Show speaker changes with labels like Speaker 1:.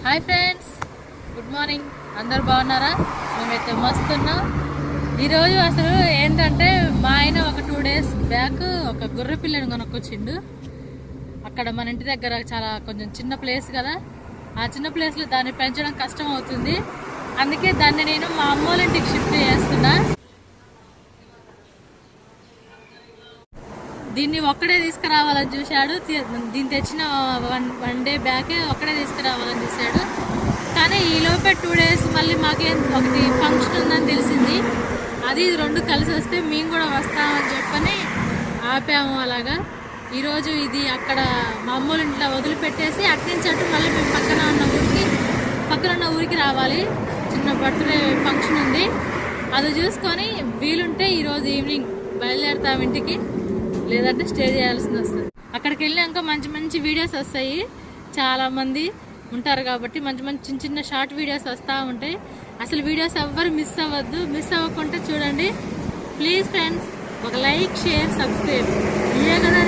Speaker 1: Hi friends, good morning. అందరు బాగున్నారా? మేమైతే మస్తున్నాం. ఈరోజు అసలు ఏంటంటే మా ఆయన ఒక 2 days బ్యాక్ ఒక గొర్రె పిల్లని కొనుక్కొచ్చిండు. అక్కడ మన ఇంటి దగ్గర చాలా కొంచెం చిన్న ప్లేస్ కదా, ఆ చిన్న ప్లేస్లో దాన్ని పెంచడం కష్టం అవుతుంది. అందుకే దాన్ని నేను మా అమ్మోళ్ళ ఇంటికి షిఫ్ట్ చేస్తున్నా. దీన్ని ఒక్కడే తీసుకురావాలని చూశాడు. దీన్ని తెచ్చిన వన్ డే బ్యాకే ఒక్కడే తీసుకురావాలని చూశాడు. కానీ ఈ లోపే 2 days మళ్ళీ మాకేం ఒకటి ఫంక్షన్ ఉందని తెలిసింది. అది 2 కలిసి వస్తే మేము కూడా వస్తామని చెప్పని ఆపాము. అలాగా ఈరోజు ఇది అక్కడ మా అమ్మోళ్ళ ఇంట్లో వదిలిపెట్టేసి అటు నుంచి అటు మళ్ళీ మేము పక్కన ఉన్న ఊరికి రావాలి. చిన్న బర్త్డే ఫంక్షన్ ఉంది, అది చూసుకొని వీలుంటే ఈరోజు ఈవినింగ్ బయలుదేరుతాం ఇంటికి, లేదంటే స్టే చేయాల్సి వస్తుంది. అక్కడికి వెళ్ళాక మంచి మంచి వీడియోస్ వస్తాయి. చాలామంది ఉంటారు కాబట్టి మంచి చిన్న షార్ట్ వీడియోస్ వస్తూ ఉంటాయి. అసలు వీడియోస్ ఎవ్వరు మిస్ అవ్వద్దు. మిస్ అవ్వకుండా చూడండి ప్లీజ్ ఫ్రెండ్స్. ఒక లైక్, షేర్, సబ్స్క్రైబ్, ఇవే కదా